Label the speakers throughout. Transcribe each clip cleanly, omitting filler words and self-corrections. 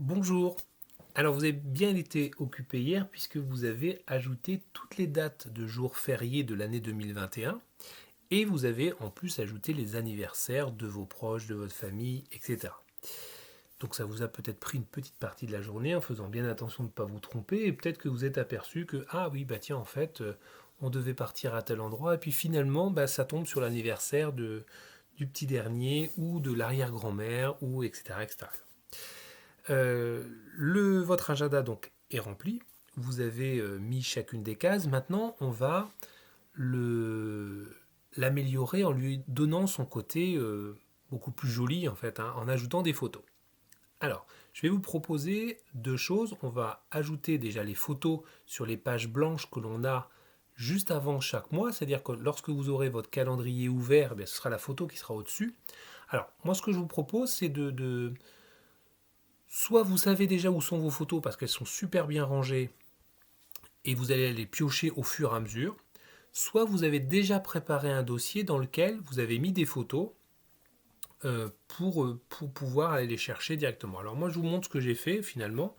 Speaker 1: Bonjour. Alors vous avez bien été occupé hier puisque vous avez ajouté toutes les dates de jours fériés de l'année 2021 et vous avez en plus ajouté les anniversaires de vos proches, de votre famille, etc. Donc ça vous a peut-être pris une petite partie de la journée en faisant bien attention de ne pas vous tromper et peut-être que vous êtes aperçu que ah oui bah tiens en fait on devait partir à tel endroit et puis finalement bah, ça tombe sur l'anniversaire du petit dernier ou de l'arrière-grand-mère ou etc. etc. Votre agenda donc est rempli. Vous avez mis chacune des cases. Maintenant, on va l'améliorer en lui donnant son côté beaucoup plus joli en fait, hein, en ajoutant des photos. Alors, je vais vous proposer deux choses. On va ajouter déjà les photos sur les pages blanches que l'on a juste avant chaque mois, c'est-à-dire que lorsque vous aurez votre calendrier ouvert, eh bien, ce sera la photo qui sera au-dessus. Alors, moi, ce que je vous propose, c'est soit vous savez déjà où sont vos photos parce qu'elles sont super bien rangées et vous allez les piocher au fur et à mesure, soit vous avez déjà préparé un dossier dans lequel vous avez mis des photos pour pouvoir aller les chercher directement. Alors moi je vous montre ce que j'ai fait finalement.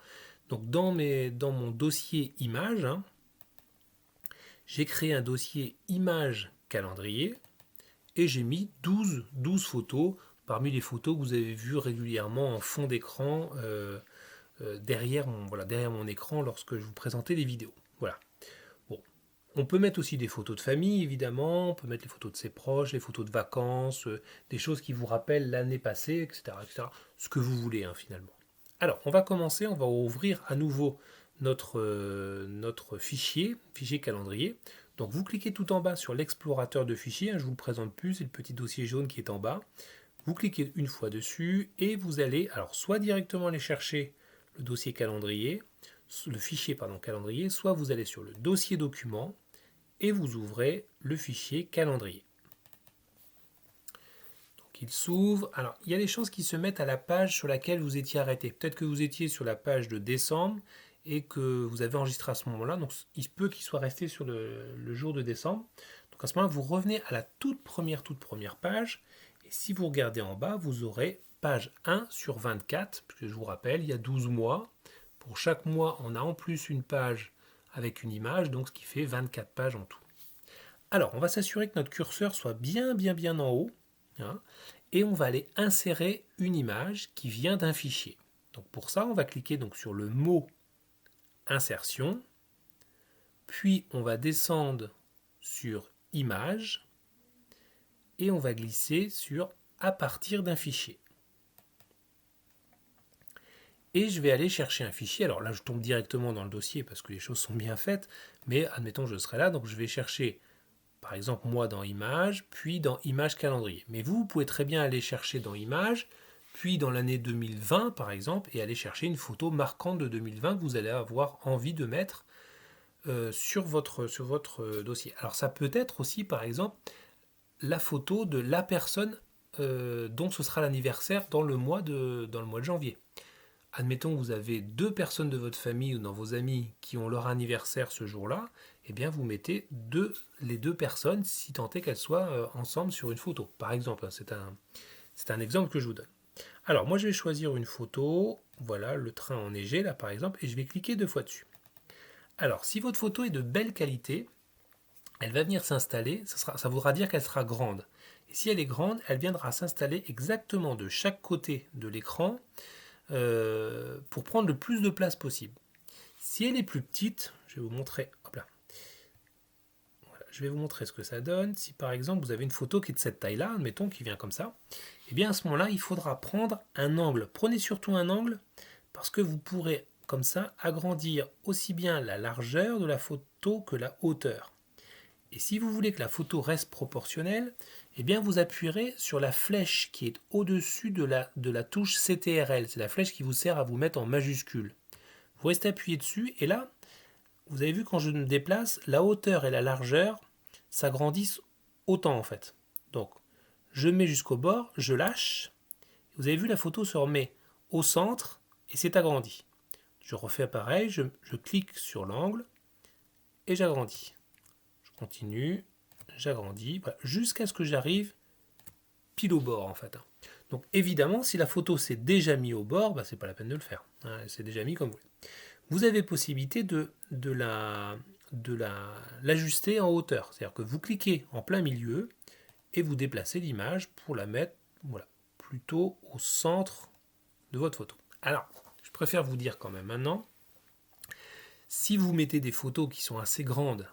Speaker 1: Donc dans mon dossier images, hein, j'ai créé un dossier images calendrier et j'ai mis 12 photos parmi les photos que vous avez vues régulièrement en fond d'écran derrière mon écran lorsque je vous présentais les vidéos. Voilà. Bon. On peut mettre aussi des photos de famille, évidemment. On peut mettre les photos de ses proches, les photos de vacances, des choses qui vous rappellent l'année passée, etc., etc. Ce que vous voulez, hein, finalement. Alors, on va commencer. On va ouvrir à nouveau notre fichier calendrier. Donc, vous cliquez tout en bas sur l'explorateur de fichiers. Hein, je ne vous le présente plus, c'est le petit dossier jaune qui est en bas. Vous cliquez une fois dessus et vous allez, alors, soit directement aller chercher le dossier calendrier, le fichier pardon, calendrier, soit vous allez sur le dossier document et vous ouvrez le fichier calendrier. Donc il s'ouvre. Alors il y a des chances qu'il se mette à la page sur laquelle vous étiez arrêté. Peut-être que vous étiez sur la page de décembre et que vous avez enregistré à ce moment-là. Donc il se peut qu'il soit resté sur le jour de décembre. Donc à ce moment-là, vous revenez à la toute première page. Et si vous regardez en bas, vous aurez page 1 sur 24, puisque je vous rappelle, il y a 12 mois. Pour chaque mois, on a en plus une page avec une image, donc ce qui fait 24 pages en tout. Alors, on va s'assurer que notre curseur soit bien en haut, hein, et on va aller insérer une image qui vient d'un fichier. Donc pour ça, on va cliquer donc sur le mot insertion, puis on va descendre sur image, et on va glisser sur à partir d'un fichier. Et je vais aller chercher un fichier. Alors là, je tombe directement dans le dossier parce que les choses sont bien faites, mais admettons que je serai là, donc je vais chercher par exemple moi dans Images, puis dans Images calendrier. Mais vous pouvez très bien aller chercher dans Images, puis dans l'année 2020 par exemple, et aller chercher une photo marquante de 2020 que vous allez avoir envie de mettre sur votre dossier. Alors ça peut être aussi par exemple la photo de la personne dont ce sera l'anniversaire dans le mois de janvier. Admettons que vous avez deux personnes de votre famille ou dans vos amis qui ont leur anniversaire ce jour-là, eh bien vous mettez les deux personnes si tant est qu'elles soient ensemble sur une photo. Par exemple, hein, c'est un exemple que je vous donne. Alors moi je vais choisir une photo, voilà le train enneigé là par exemple, et je vais cliquer deux fois dessus. Alors si votre photo est de belle qualité, elle va venir s'installer, ça voudra dire qu'elle sera grande. Et si elle est grande, elle viendra s'installer exactement de chaque côté de l'écran pour prendre le plus de place possible. Si elle est plus petite, je vais vous montrer. Hop là. Voilà, je vais vous montrer ce que ça donne. Si par exemple vous avez une photo qui est de cette taille-là, admettons qui vient comme ça, et bien à ce moment-là, il faudra prendre un angle. Prenez surtout un angle parce que vous pourrez comme ça agrandir aussi bien la largeur de la photo que la hauteur. Et si vous voulez que la photo reste proportionnelle, eh bien vous appuierez sur la flèche qui est au-dessus de la touche CTRL. C'est la flèche qui vous sert à vous mettre en majuscule. Vous restez appuyé dessus et là, vous avez vu quand je me déplace, la hauteur et la largeur s'agrandissent autant en fait. Donc je mets jusqu'au bord, je lâche. Vous avez vu la photo se remet au centre et c'est agrandi. Je refais pareil, je clique sur l'angle et j'agrandis. Je continue, j'agrandis, voilà, jusqu'à ce que j'arrive pile au bord en fait. Donc évidemment, si la photo s'est déjà mise au bord, bah, c'est pas la peine de le faire. Hein, c'est déjà mis comme vous voulez. Vous avez possibilité l'ajuster en hauteur. C'est-à-dire que vous cliquez en plein milieu et vous déplacez l'image pour la mettre voilà, plutôt au centre de votre photo. Alors, je préfère vous dire quand même maintenant, si vous mettez des photos qui sont assez grandes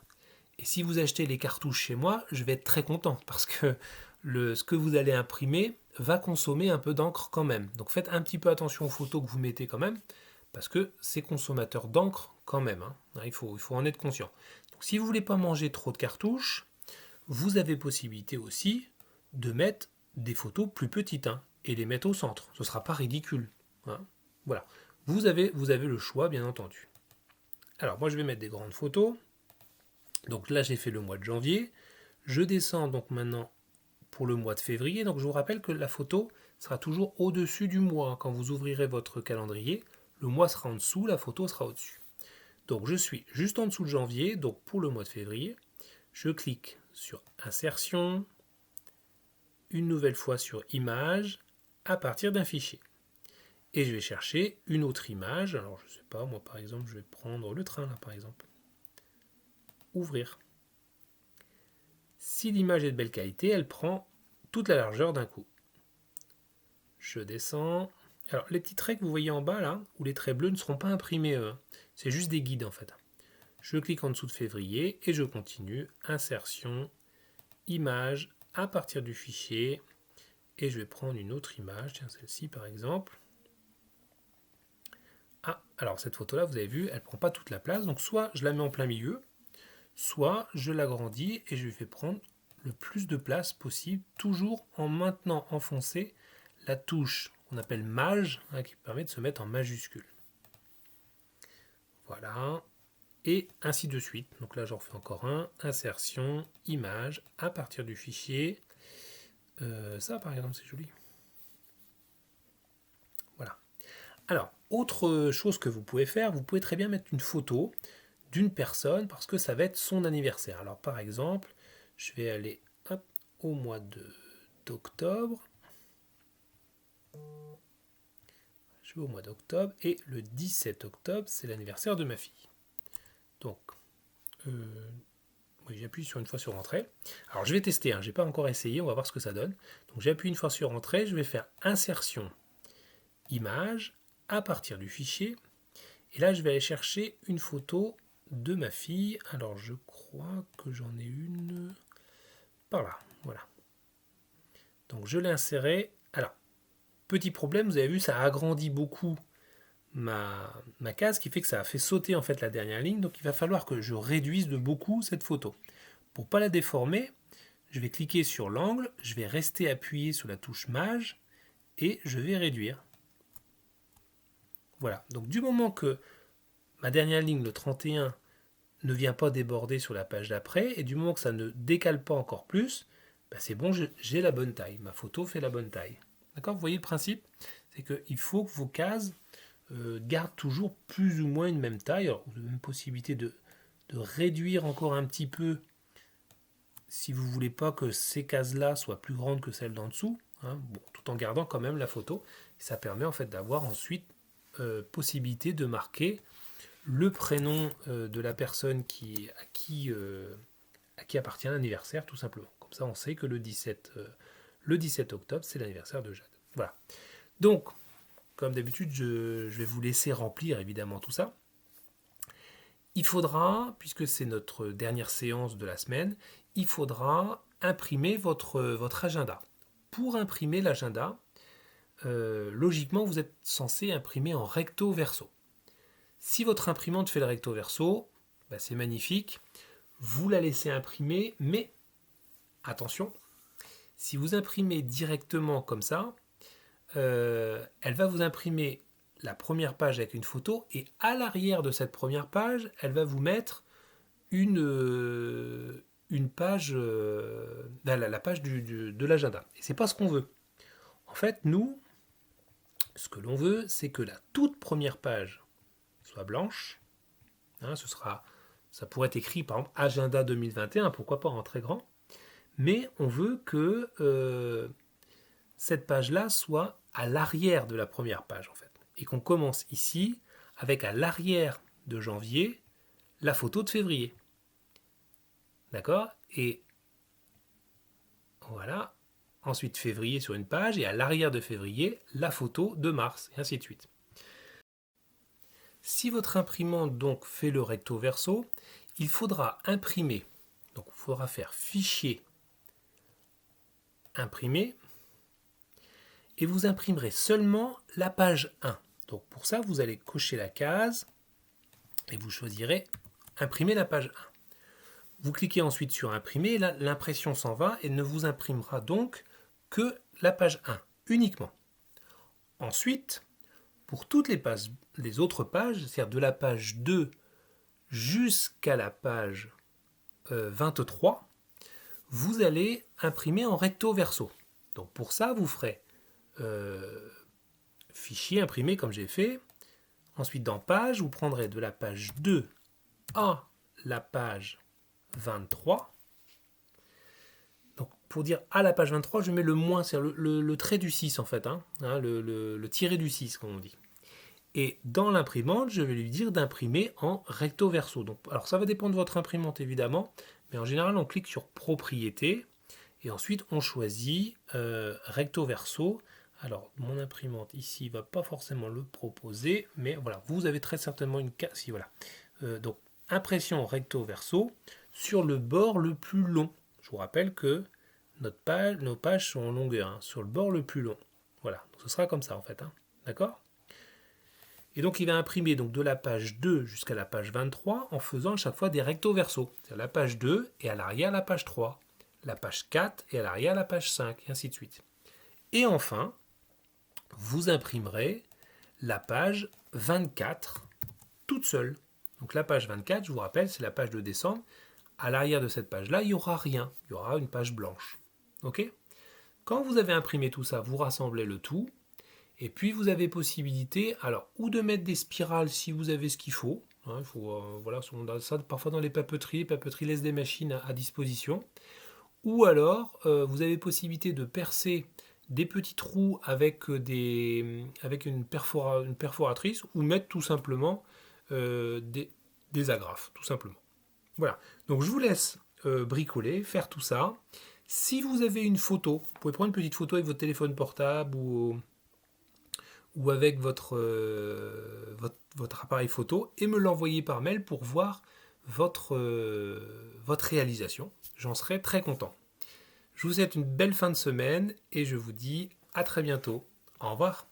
Speaker 1: et si vous achetez les cartouches chez moi, je vais être très content parce que ce que vous allez imprimer va consommer un peu d'encre quand même. Donc faites un petit peu attention aux photos que vous mettez quand même parce que c'est consommateur d'encre quand même. Hein. Il faut en être conscient. Donc si vous ne voulez pas manger trop de cartouches, vous avez possibilité aussi de mettre des photos plus petites hein, et les mettre au centre. Ce ne sera pas ridicule. Hein. Voilà. Vous avez le choix, bien entendu. Alors, moi, je vais mettre des grandes photos. Donc là, j'ai fait le mois de janvier. Je descends donc maintenant pour le mois de février. Donc, je vous rappelle que la photo sera toujours au-dessus du mois. Quand vous ouvrirez votre calendrier, le mois sera en dessous, la photo sera au-dessus. Donc, je suis juste en dessous de janvier. Donc, pour le mois de février, je clique sur Insertion, une nouvelle fois sur Image, à partir d'un fichier. Et je vais chercher une autre image. Alors, je ne sais pas, moi, par exemple, je vais prendre le train, là, par exemple. Ouvrir. Si l'image est de belle qualité, elle prend toute la largeur d'un coup. Je descends. Alors, les petits traits que vous voyez en bas, là, ou les traits bleus, ne seront pas imprimés, eux. C'est juste des guides, en fait. Je clique en dessous de février et je continue. Insertion, image, à partir du fichier. Et je vais prendre une autre image, tiens, celle-ci, par exemple. Ah, alors cette photo-là, vous avez vu, elle ne prend pas toute la place. Donc, soit je la mets en plein milieu, soit je l'agrandis et je lui fais prendre le plus de place possible, toujours en maintenant enfoncé la touche qu'on appelle Maj, hein, qui permet de se mettre en majuscule. Voilà, et ainsi de suite. Donc là, j'en refais encore un, insertion, image, à partir du fichier. Ça, par exemple, c'est joli. Voilà. Alors, autre chose que vous pouvez faire, vous pouvez très bien mettre une photo d'une personne parce que ça va être son anniversaire. Alors, par exemple, je vais aller au mois d'octobre. Je vais au mois d'octobre et le 17 octobre, c'est l'anniversaire de ma fille. Donc, oui, j'appuie sur une fois sur Entrée. Alors, je vais tester, je n'ai pas encore essayé, on va voir ce que ça donne. Donc, j'appuie une fois sur Entrée, je vais faire Insertion, Image, à partir du fichier. Et là, je vais aller chercher une photo de ma fille. Alors, je crois que j'en ai une par là, voilà. Donc, je l'ai insérée. Alors, petit problème, vous avez vu, ça a agrandi beaucoup ma case, qui fait que ça a fait sauter en fait la dernière ligne. Donc, il va falloir que je réduise de beaucoup cette photo. Pour ne pas la déformer, je vais cliquer sur l'angle, je vais rester appuyé sur la touche Maj et je vais réduire. Voilà, donc du moment que ma dernière ligne, le 31, ne vient pas déborder sur la page d'après, et du moment que ça ne décale pas encore plus, bah c'est bon, j'ai la bonne taille. Ma photo fait la bonne taille. D'accord? Vous voyez le principe? C'est qu'il faut que vos cases gardent toujours plus ou moins une même taille. Alors, vous avez une possibilité de réduire encore un petit peu si vous ne voulez pas que ces cases-là soient plus grandes que celles d'en dessous, hein, bon, tout en gardant quand même la photo. Ça permet en fait d'avoir ensuite possibilité de marquer le prénom de la personne à qui appartient l'anniversaire, tout simplement. Comme ça, on sait que le 17 octobre, c'est l'anniversaire de Jade. Voilà. Donc, comme d'habitude, je vais vous laisser remplir évidemment tout ça. Il faudra, puisque c'est notre dernière séance de la semaine, il faudra imprimer votre agenda. Pour imprimer l'agenda, logiquement, vous êtes censé imprimer en recto verso. Si votre imprimante fait le recto verso, bah c'est magnifique. Vous la laissez imprimer, mais attention, si vous imprimez directement comme ça, elle va vous imprimer la première page avec une photo et à l'arrière de cette première page, elle va vous mettre une page, la page de l'agenda. Et c'est pas ce qu'on veut. En fait, nous, ce que l'on veut, c'est que la toute première page soit blanche. Hein, ça pourrait être écrit par exemple agenda 2021, pourquoi pas en très grand. Mais on veut que cette page-là soit à l'arrière de la première page, en fait. Et qu'on commence ici avec à l'arrière de janvier la photo de février. D'accord? Et voilà. Ensuite, février sur une page, et à l'arrière de février, la photo de mars, et ainsi de suite. Si votre imprimante donc fait le recto verso, il faudra imprimer. Donc il faudra faire fichier, imprimer, et vous imprimerez seulement la page 1. Donc pour ça, vous allez cocher la case et vous choisirez imprimer la page 1. Vous cliquez ensuite sur imprimer, là l'impression s'en va et ne vous imprimera donc que la page 1 uniquement. Ensuite, pour toutes les autres pages, c'est-à-dire de la page 2 jusqu'à la page 23, vous allez imprimer en recto verso. Donc pour ça, vous ferez fichier imprimer comme j'ai fait. Ensuite, dans page, vous prendrez de la page 2 à la page 23. Donc pour dire à la page 23, je mets le moins, c'est le trait du 6 en fait, le tiré du 6 comme on dit. Et dans l'imprimante, je vais lui dire d'imprimer en recto verso. Donc, alors ça va dépendre de votre imprimante évidemment, mais en général on clique sur propriété et ensuite on choisit recto verso. Alors mon imprimante ici va pas forcément le proposer, mais voilà, vous avez très certainement une case. Si, voilà. Donc impression recto verso sur le bord le plus long. Je vous rappelle que nos pages sont en longueur, sur le bord le plus long. Voilà, donc ce sera comme ça en fait, d'accord ? Et donc il va imprimer donc de la page 2 jusqu'à la page 23 en faisant à chaque fois des recto verso. C'est-à-dire la page 2 et à l'arrière la page 3, la page 4 et à l'arrière la page 5, et ainsi de suite. Et enfin, vous imprimerez la page 24 toute seule. Donc la page 24, je vous rappelle, c'est la page de décembre. À l'arrière de cette page-là, il n'y aura rien. Il y aura une page blanche. Ok ? Quand vous avez imprimé tout ça, vous rassemblez le tout. Et puis vous avez possibilité, alors, ou de mettre des spirales si vous avez ce qu'il faut. Il faut voilà, ça parfois dans les papeteries laissent des machines à disposition. Ou alors, vous avez possibilité de percer des petits trous avec une perforatrice ou mettre tout simplement des agrafes, tout simplement. Voilà, donc je vous laisse bricoler, faire tout ça. Si vous avez une photo, vous pouvez prendre une petite photo avec votre téléphone portable ou avec votre appareil photo et me l'envoyer par mail pour voir votre réalisation. J'en serai très content. Je vous souhaite une belle fin de semaine et je vous dis à très bientôt. Au revoir.